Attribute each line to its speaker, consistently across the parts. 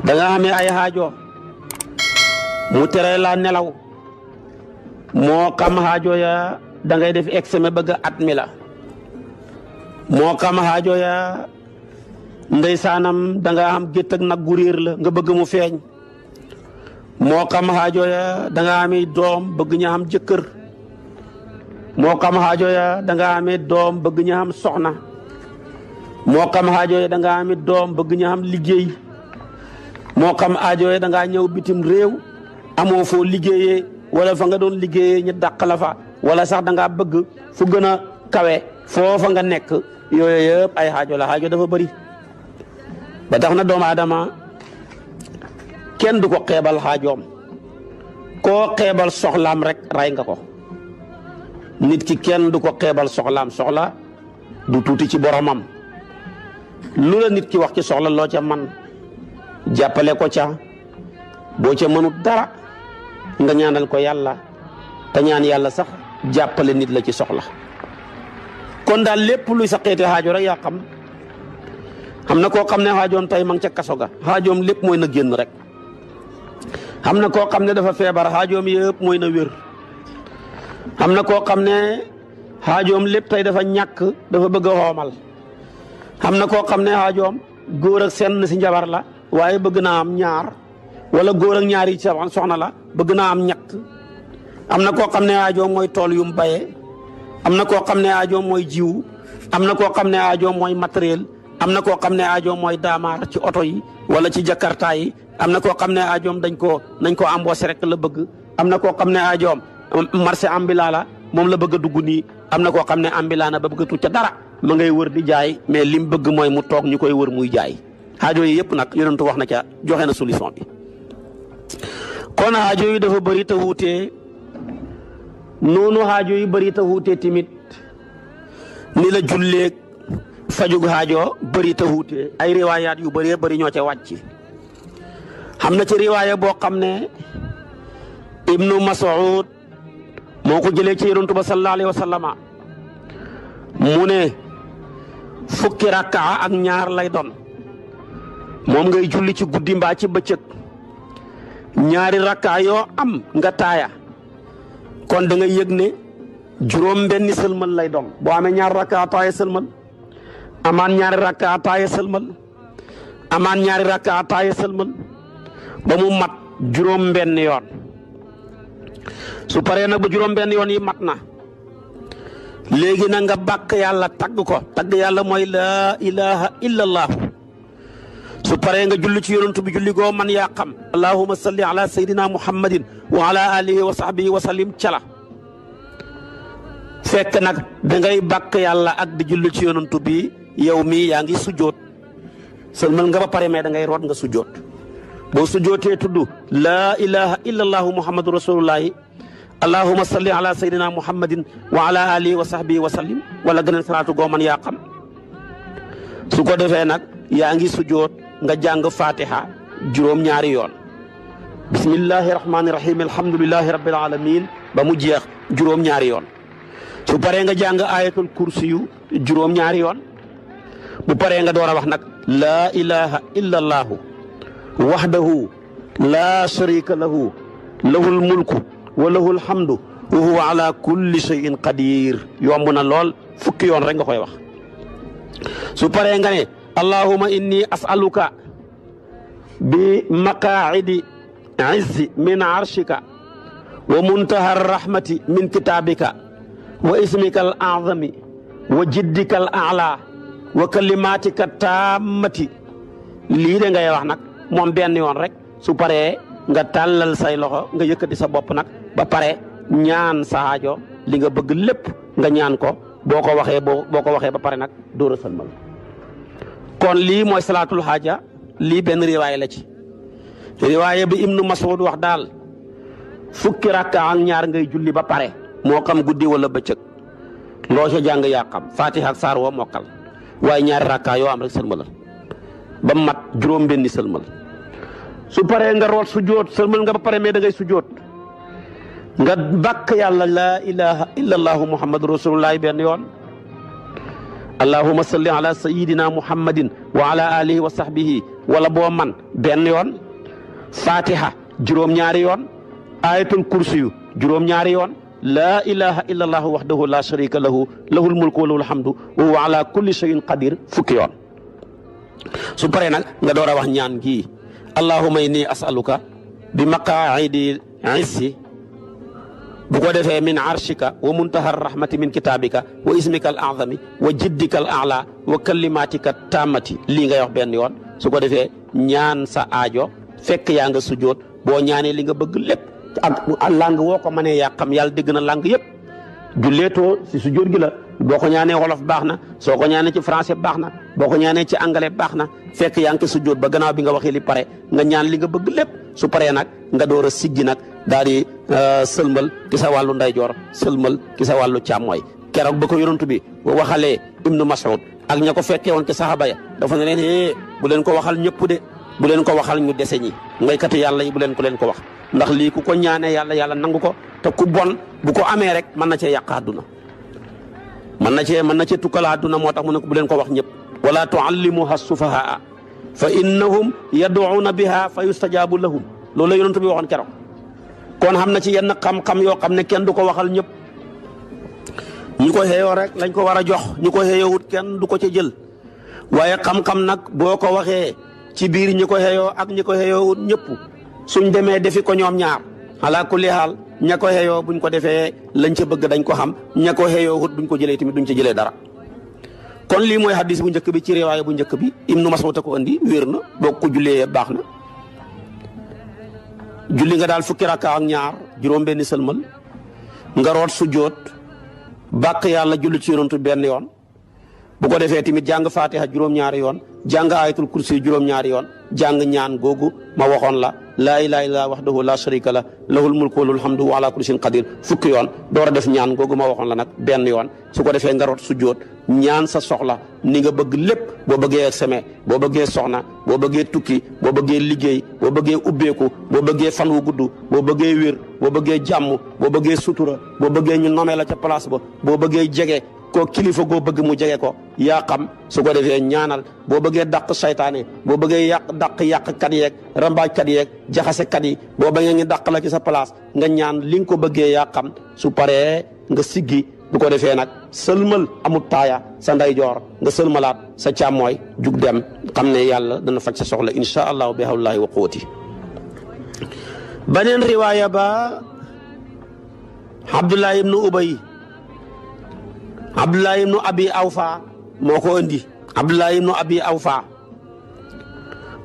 Speaker 1: da nga amee ay haajo mu tere la nelaw moo xam haajo ya da ngay def examen bëgg at mi la moo xam haajo ya ndeysaanam da nga am gétt ak nag gu réer la nga bëgg mu feeñ moo xam haajo ya da nga amee doom bëgg ñu am jëkkër moo xam haajo ya da nga amee doom bëgg ñu am soxna moo xam haajo ya da nga amee doom bëgg ñu am liggéey moo xam aajo ya da ngaa ñëw bitim réew amoo foo liggéeyee wala fa nga doon liggéeyee ñu dàq la fa wala sax da ngaa bëgg fu gën a kawe foofa nga nekk yooyu yëpp ay aajo la aajo dafa bëri ba tax na doomu aadama kenn du ko xeebal aajoom koo xeebal soxlaam rek ray nga ko nit ki kenn du ko xeebal soxlaam soxla du tuuti ci boromam lu la nit ki wax ci soxla loo ca man jàppale ko ca boo ca mënut dara nga ñaanal ko yàlla te ñaan yàlla sax jàppale nit la ci soxla kon daal lépp luy sa xeete xaajo rek yaa xam na koo xam ne xaajoom tey ma ngi ca kaso ga xaajoom lépp mooy na génn rek xam na koo xam ne dafa feebar xaajoom yëpp mooy na wér xam na koo xam ne xaajoom lépp tey dafa ñàkk dafa bëgg a xoomal xam na koo xam ne xaajoom góor ak senn si njabar la waaye bëgg naa am ñaar wala góor ak ñaar yi soxna la bëgg naa am ñett am na koo xam ne aajoom mooy tool yu mu bayee am na koo xam ne aajoom mooy jiw am na koo xam ne aajoom mooy matériel am na koo xam ne aajoom mooy daamaar ci oto yi wala ci jakarta yi am na koo xam ne aajoom nañ ko embauché rek la bëgg am na koo xam ne aajoom marché ambulant la moom la bëgg a dugg nii am na koo xam ne ambulant na ba bëgg a tuut ca dara ma ngay wër di jaay mais lim bëgg mooy mu toog ñu koy wër muy jaay aajo yi yëpp nag yonentu wax na ca joxe na solution bi kon aajo yi dafa bëri te wuutee noonu aajo yi bëri te wuutee tamit ni la julleeg fajug aajo bëri te wuutee ay riwaayaat yu bëree bëri ñoo ca wàcc xam na ci riwaaya boo xam ne ibnu Mas'ud moo ko jëlee ci yonentu ba sallallahu alayhi wa sallama mu ne fukki rakkaa ak ñaar lay doon moom ngay julli ci guddi mbaa ci bëccëg ñaari rakkaa yoo am nga taaya kon da nga yëg ne juróom benni sëlmal lay doon boo amee ñaari rakkaa taaya sëlmal amaan ñaari rakkaa taaya sëlmal amaan ñaari rakkaa taaya sëlmal ba mu mat juróom benn yoon su paree nag ba juróom benn yoon yi mat na léegi na nga bàkk yàlla tagg ko tagg yàlla mooy laa ilaha illa allaahu su paree nga julli ci yonantu bi julli goo man yaa xam allahumma salli ala sayyidina muhammadin wa ala alihi wa sahbihi wa sallim cala fekk nag da ngay bàkk yàlla ak di julli ci yonantu bi yow mii yaa ngi sujjoot sëlmal nga ba pare mais da ngay root nga sujjoot boo sujjootee tudd laa ilaha illa allaahu muhammadu rasulullahi allahumma salli ala sayyidina muhammadin wa ala alihi wa sahbihi wa sallim wala gëneen salaatu goo man yaa xam su ko defee nag yaa ngi sujjoot nga jàng fatiha juróom ñaari yoon bismillahi rahmani rahim alhamdulillahi rabbil alamin ba mu jeex juróom ñaari yoon su paree nga jàng ayatul kursi yu juróom ñaari yoon bu paree nga door a wax nag laa ilaha illa allaahu wahdahu laa sharika lahu lahul mulku wa lahul hamdu wa huwa ala kulli shay'in qadir yomb na lool fukki yoon rek nga koy wax su paree nga ne allahumma inni as'aluka bi maqaa'idi izzi min arshika wa muntaha rahmati min kitabika wa ismika al a'zami wa jiddika al a'la wa kalimatika tammati lii de ngay wax nag moom benn yoon rek su paree nga tàllal say loxo nga yëkkati sa bopp nag ba pare ñaan sa aajo li nga bëgg lépp nga ñaan ko boo ko waxee ba pare nag door a sëlmal kon lii mooy salaatul xaaja lii benn riwaaya la ci riwaaya bi ibnu Mas'ud wax daal fukki rakka ak ñaar ngay julli ba pare moo xam guddi wala bëccëg loo ca jàng yaa xam fatiha ak saar woo mokkal waaye ñaari rakka yoo am rek sëlmalal ba mat juróom benni sëlmal su paree nga root sujjóot sëlmal nga ba pare mais da ngay sujjóot nga bàkk yàlla laa ilaha illa allahu muhammadu rasulullahi benn yoon allahumma salli ala sayyidina muhammadin wa ala alihi wa sahbihi wala boo man benn yoon, fatiha juróom-ñaari yoon, ayatul kursiyu juróom-ñaari yoon, laa ilaha illa allahu wahdahu la sharika lahu lahul mulku wa lahul hamdu wa huwa ala kulli shay'in qadir fukki yoon. su paree nag nga door a wax ñaan gii allahumma inni as'aluka bi maqaa'idi issi, bu ko defee min arshika wa muntahar rahmati min kitabika wa ismika al a'zami wa jiddika al a'la wa kalimatika tammati, lii ngay wax benn yoon. su ko defee ñaan sa aajo fekk yaa nga sujjoot, boo ñaanee li nga bëgg lépp ak lang woo ko mënee yaa xam, yàlla dégg na lang yëpp. julleetoo si sujjoot gi la, boo ko ñaanee wolof baax na, soo ko ñaanee ci français baax na, boo ko ñaanee ci anglais baax na, fekk yaa ngi sujjoot ba gannaaw bi nga waxee li pare nga ñaan li nga bëgg lépp. su paree nag nga door a siggi nag daal di sëlmal ki sa wàllu ndeyjoor, sëlmal ki sa wàllu càmmooy. keroog ba ko yonent bi waxalee Ibnu Mas'ud ak ña ko fekkee woon ci saxaaba ya dafa ne leen bu leen ko waxal ñëpp de, bu leen ko waxal ñu dese ñi ngaykati yàlla yi, bu leen ko wax, ndax lii ku ko ñaanee yàlla nangu ko, te ku bon bu ko amee rek mën na cee yàq àdduna, mën na cee tukkal àdduna. moo tax mu ne ko bu leen ko wax ñëpp. wala tuallimuha sufahaa fa innahum yad'una biha fa yustajabu lahum, loolu la yonent bi waxoon keroog. kon xam na ci yenn xam-xam yoo xam ne kenn du ko waxal ñëpp, ñi ko xeeyoo rek lañ ko war a jox, ñi ko xeeyoowut kenn du ko ca jël. waaye xam-xam nag boo ko waxee ci biir ñi ko xeeyoo ak ñi ko xeeyoowut ñëpp suñ demee defi ko ñoom ñaar ala kulli haal ña ko xeeyoo buñ ko defee lañ ca bëgg dañ ko xam, ña ko xeeyoowut buñ ko jëlee tamit duñ ca jëlee dara. kon lii mooy hadis bu njëkk bi ci riwaaya bu njëkk bi Ibnu Mas'ud a ko andi, wér na, boo ko jullee baax na. julli nga daal fukki rakka ak ñaar, juróom-benni sëlmal, nga root sujjoot, bàq yàlla julli ci yonantu benn yoon. bu ko defee tamit jàng fatiha juróom-ñaari yoon, jàng ayatul kursi juróom-ñaari yoon, jàng ñaan googu ma waxoon la laa ilaaha illa wahdahu la sharika la lahul mulku wa lahul hamdu wa ala kulli shay'in qadir fukki yoon, door a def ñaan googu ma waxoon la nag benn yoon. su ko defee nga root sujjoot, ñaan sa soxla ni nga bëgg lépp, boo bëggee seme, boo bëggee soxna, boo bëggee tukki, boo bëggee liggéey, boo bëggee ubbeeku, boo bëggee fan wu gudd, boo bëggee wér, boo bëggee jàmm, boo bëggee sutura, boo bëggee ñu nomee la ca place ba, boo bëggee jege ko kilifa goo bëgg mu jege ko, yaa xam. su ko defee ñaanal, boo bëggee dàq saytaane, boo bëggee dàq yàqkat yeeg rambaajkat yeeg jaxasekat yi, boo bëggee ngi dàq la ci sa place nga ñaan li nga ko bëggee, yaa xam. su paree nga siggi, bu ko defee nag sëlmal amut taaya sa ndeyjoor, nga sëlmalaat sa càmmooy, jug dem, xam ne yàlla dana faj sa soxla insha allahu bi hawlillahi wa quwwati. beneen riwaaya ba Abdullah ibnu Ubay, Abdullah ibnu Abi Awfa moo ko indi. Abdullah ibnu Abi Awfa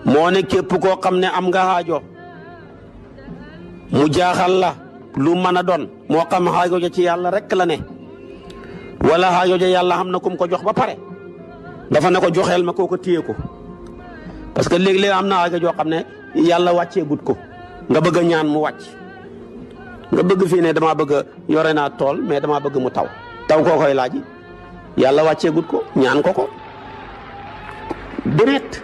Speaker 1: moo ne képp koo xam ne am nga xaajo mu jaaxal la, lu mën a doon, moo xam xaajo ja ci yàlla rek la ne, wala xaajo ja yàlla xam na kum ko jox ba pare dafa ne ko joxeel ma koo ko téye ko. parce que léeg-léeg am na xaajo joo xam ne yàlla wàccee gut ko, nga bëgg a ñaan mu wàcc. nga bëgg fii ne damaa bëgg a yore naa tool mais damaa bëgg mu taw koo koy laaj, yàlla wàccee gut ko, ñaan ko déret.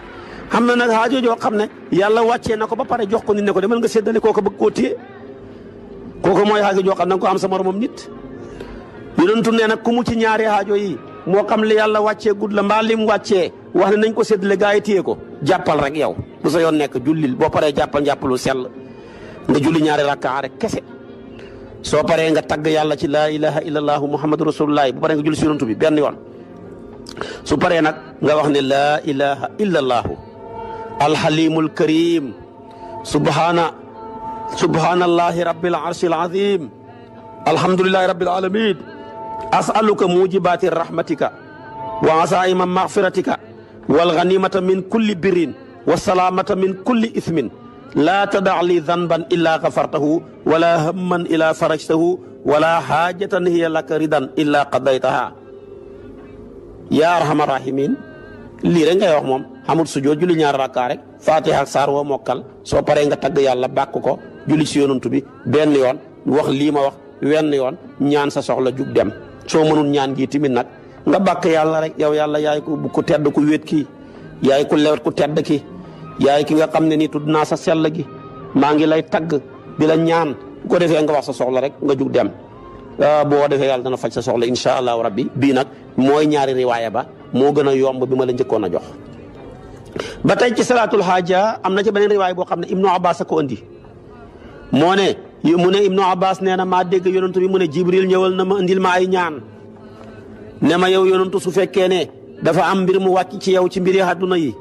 Speaker 1: xam na nag xaajo joo xam ne yàlla wàccee na ko ba pare jox ko nit ne ko demal nga séddale kooku bëgg koo téye, kooku mooy xaajo joo xam ne ko am sa moromam nit. yonentu nee nag ku mu ci ñaari xaajo yi, moo xam li yàlla wàccee gut la mbaa lim wàccee wax ne nañ ko séddale gaa yi téye ko, jàppal rek yow bu sa yoon nekk, jullil, boo paree jàppalu sell nga julli ñaari rakkaa rek kese. soo paree nga tagg yàlla ci laa ilaha illallahu muhammadu rasulullah, bu paree nga julli si yonent bi benn yoon. su paree nag nga wax ne laa ilaha illallahu alhalimul karim subhanallahi rabbil arshil azim alhamdulillahi rabbil alamin as'aluka mujibati rahmatika wa asaima maghfiratika wal ghanimata min kulli birrin wa salamata min kulli ithmin laa tada' li dhanban illa ghafartahu wala hamman illa farajtahu wala haajatan hiya laka ridan illa qadaytaha yaa arhamar rahimin. lii rek ngay wax moom, xamul sujjoot, julli ñaar rakkaa rek, fatiha ak saar woo mokkal. soo paree nga tagg yàlla, bàkk ko, julli ci yonantu bi benn yoon, wax lii ma wax wenn yoon, ñaan sa soxla, jug dem. soo mënul ñaan gi tamit nag nga bàkk yàlla rek, yow yàlla yaay ku tedd ku wéet kii, yaay ku lewet ku tedd ki, yaay ki nga xam ne nii tudd naa sa sell gi, maa ngi lay tagg di la ñaan. bu ko defee nga wax sa soxla rek nga jug dem. boo defee yàlla dana faj sa soxla insha allahu rabbi. bii nag mooy ñaari riwaaya ba moo gën a yomb bi ma la njëkkoon a jox. ba tey ci salaatul xaaja am na ci beneen riwaay boo xam ne Ibnu Abbas a ko andi moo ne mu ne Ibnu Abbas nee na maa dégg yonantu bi mu ne Jibril ñëwal na ma andil ma ay ñaan ne ma yow yonantu su fekkee ne dafa am mbir mu wàcc ci yow ci mbiri àdduna yi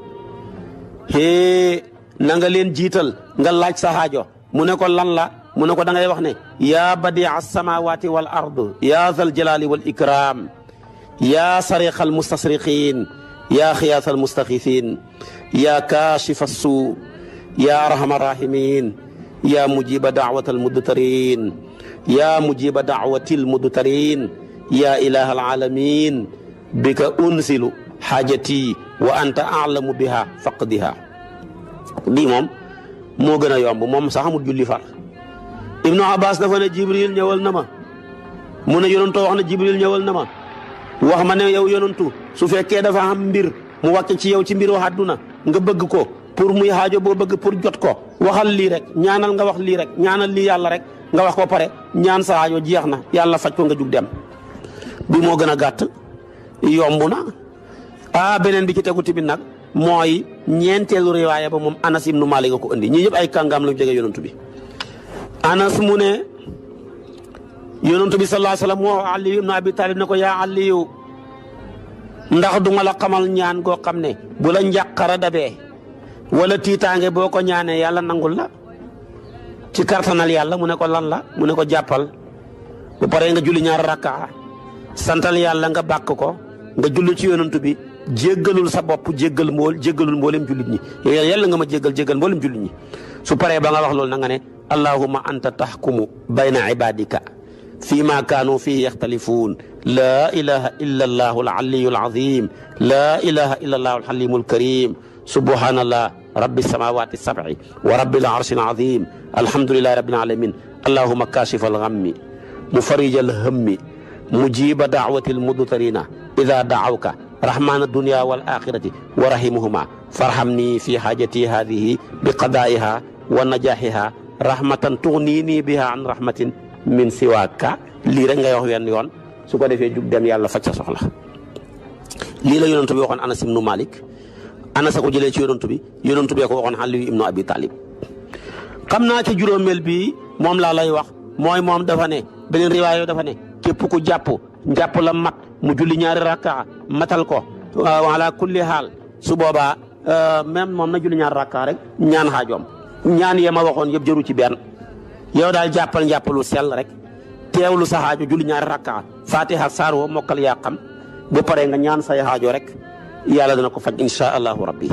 Speaker 1: na nga leen jiital nga laaj sa xaajo mu ne ko lan la mu ne ko da ngay wax ne yaa badia alsamawati wal ard yaa zal jalali wal ikram yaa sariqa al mustasriqin yaa xiyaasa al mustaxifin yaa kaashifa assuu yaa arhama rahimin yaa mujiba daawata almudtarin yaa mujiba daawati almudtarin yaa ilaha alalamin bika unsilu xaajati wa anta alamu biha faqdiha lii moom moo gën a yomb moom sax amul julli far Ibnu Abbas dafa ne Jibril ñëwal na ma mu ne yonantoo wax ne Jibril ñëwal na ma wax ma ne yow yonantu su fekkee dafa am mbir mu wàcc ci yow ci mbiru àdduna nga bëgg ko pour muy xaajo boo bëgg pour jot ko waxal lii rek ñaanal nga wax lii rek ñaanal lii yàlla rek nga wax ko pare ñaan sa xaajo jeex na yàlla faj ko nga jug dem bi moo gën a gàtt yomb na beneen bi ci tegu tamit nag mooy ñeenteelu riwaaya ba moom Anas ibnu Maalik nga ko andi ñii yëpp ay kàngaam la jege yonantu bi Anas mu ne yonantu bi sallallahu alayhi wa sallam moo Aliyu ibnu Abi Talib ne ko yaa Aliyu ndax du ma la xamal ñaan goo xam ne bu la njàqara dabee wala tiitaange boo ko ñaanee yàlla nangul la ci kartanal yàlla mu ne ko lan la mu ne ko jàppal bu paree nga julli ñaar rakkaa santal yàlla nga bàkk ko nga julli ci yonantu bi jéggalul sa bopp jéggalul mboolem jullit ñi yàlla nga ma jéggal mboolem jullit ñi su paree ba nga wax loolu na nga ne allahumma anta tahkumu bayna ibadika fii ma kaanu fihi yaxtalifuun laa ilaha illa allahu alaliyu alazim laa ilaha illa allahu alxalimu alkarim subhanallah rabbi samawati sab'i wa rabbil arshi alazim alhamdulillahi rabbil alamin allahumma kashifa alghammi mufarrija alhammi mujiba da'wati almudtarina idha da'awka rahmana dunya wal akhirati wa rahimuhuma farhamni fi hajati hadhihi biqada'iha wa najahiha rahmatan tughnini biha an rahmatin min siwaaka lii rek ngay wax wenn yoon su ko defee jug dem yàlla faj sa soxla lii la yonantu bi waxoon Anas ibnu Malik Anas a ko jëlee ci yonantu bi ko waxoon Aliyu ibnu Abi Talib xam naa ci juróomeel bi moom laa lay wax mooy moom dafa ne beneen riwaaya dafa ne képp ku njàpp la mat mu julli ñaari rakka matal ko ala kulli haal su boobaa même moom na julli ñaari rakka rek ñaan xaajoom ñaan yee ma waxoon yëpp jëru ci benn yow daal jàppalu sell rek teewlu sa xaajo julli ñaari rakka fatiha saar woo mokkal yaa xam bu paree nga ñaan say xaajo rek yàlla dana ko faj insha allahu rabbi